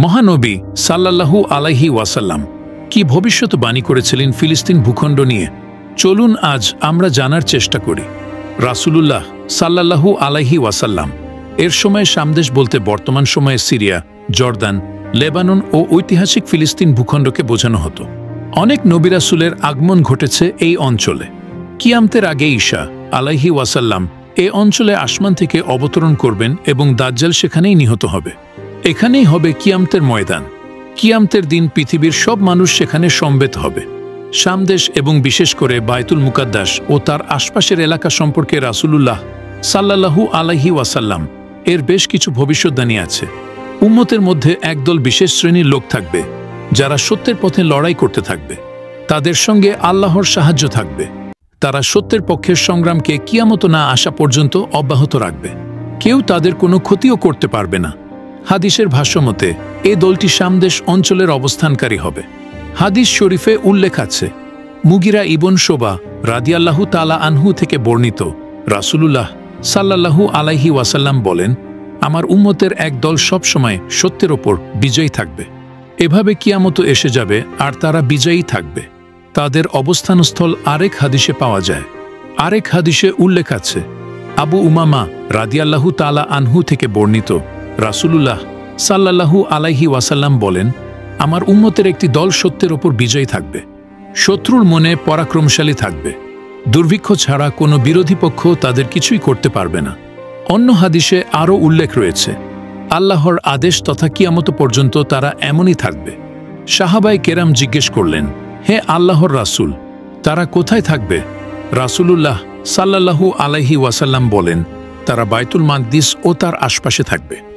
মহানবী সাল্লাল্লাহু আলাইহি ওয়াসাল্লাম কি ভবিষ্যৎবাণী করেছিলেন ফিলিস্তিন ভূখণ্ড নিয়ে? চলুন আজ আমরা জানার চেষ্টা করি। রাসূলুল্লাহ সাল্লাল্লাহু আলাইহি ওয়াসাল্লাম এর সময় সামদেশ বলতে বর্তমান সময়ে সিরিয়া, জর্দান, লেবানন ও ঐতিহাসিক ফিলিস্তিন ভূখণ্ডকে বোঝানো হতো। অনেক নবী রাসূলের আগমন ঘটেছে এই অঞ্চলে। কিয়ামতের আগে ঈসা আলাইহি ওয়াসাল্লাম এ অঞ্চলে আসমান থেকে অবতরণ করবেন এবং দাজ্জাল সেখানেই নিহত হবে। এখানেই হবে কিয়ামতের ময়দান। কিয়ামতের দিন পৃথিবীর সব মানুষ সেখানে সমবেত হবে। সামদেশ এবং বিশেষ করে বায়তুল মুকাদ্দাস ও তার আশপাশের এলাকা সম্পর্কে রাসূলুল্লাহ সাল্লাল্লাহু আলাইহি ওয়াসাল্লাম এর বেশ কিছু ভবিষ্যদ্বাণী আছে। উম্মতের মধ্যে একদল বিশেষ শ্রেণীর লোক থাকবে যারা সত্যের পথে লড়াই করতে থাকবে। তাদের সঙ্গে আল্লাহর সাহায্য থাকবে। তারা সত্যের পক্ষের সংগ্রামকে কিয়ামত না আসা পর্যন্ত অব্যাহত রাখবে। কেউ তাদের কোনো ক্ষতিও করতে পারবে না। হাদিসের ভাষ্যমতে এ দলটি সামদেশ অঞ্চলের অবস্থানকারী হবে। হাদিস শরীফে উল্লেখ আছে, মুগিরা ইবন শোবা রাদিয়াল্লাহু তাআলা আনহু থেকে বর্ণিত, রাসূলুল্লাহ সাল্লাল্লাহু আলাইহি ওয়াসাল্লাম বলেন, আমার উম্মতের এক দল সবসময় সত্যের ওপর বিজয়ী থাকবে। এভাবে কিয়ামত এসে যাবে আর তারা বিজয়ী থাকবে। তাদের অবস্থানস্থল আরেক হাদিসে পাওয়া যায়। আরেক হাদিসে উল্লেখ আছে, আবু উমামা রাদিয়াল্লাহু তাআলা আনহু থেকে বর্ণিত, রাসূলুল্লাহ সাল্লাল্লাহু আলাইহি ওয়াসাল্লাম বলেন, আমার উম্মতের একটি দল সত্যের ওপর বিজয়ী থাকবে। শত্রুর মনে পরাক্রমশালী থাকবে। দুর্ভিক্ষ ছাড়া কোনো বিরোধী পক্ষ তাদের কিছুই করতে পারবে না। অন্য হাদিসে আরও উল্লেখ রয়েছে, আল্লাহর আদেশ তথা কিয়ামত পর্যন্ত তারা এমনই থাকবে। সাহাবায়ে কেরাম জিজ্ঞেস করলেন, হে আল্লাহর রাসূল, তারা কোথায় থাকবে? রাসূলুল্লাহ সাল্লাল্লাহু আলাইহি ওয়াসাল্লাম বলেন, তারা বায়তুল মাকদিস ও তার আশপাশে থাকবে।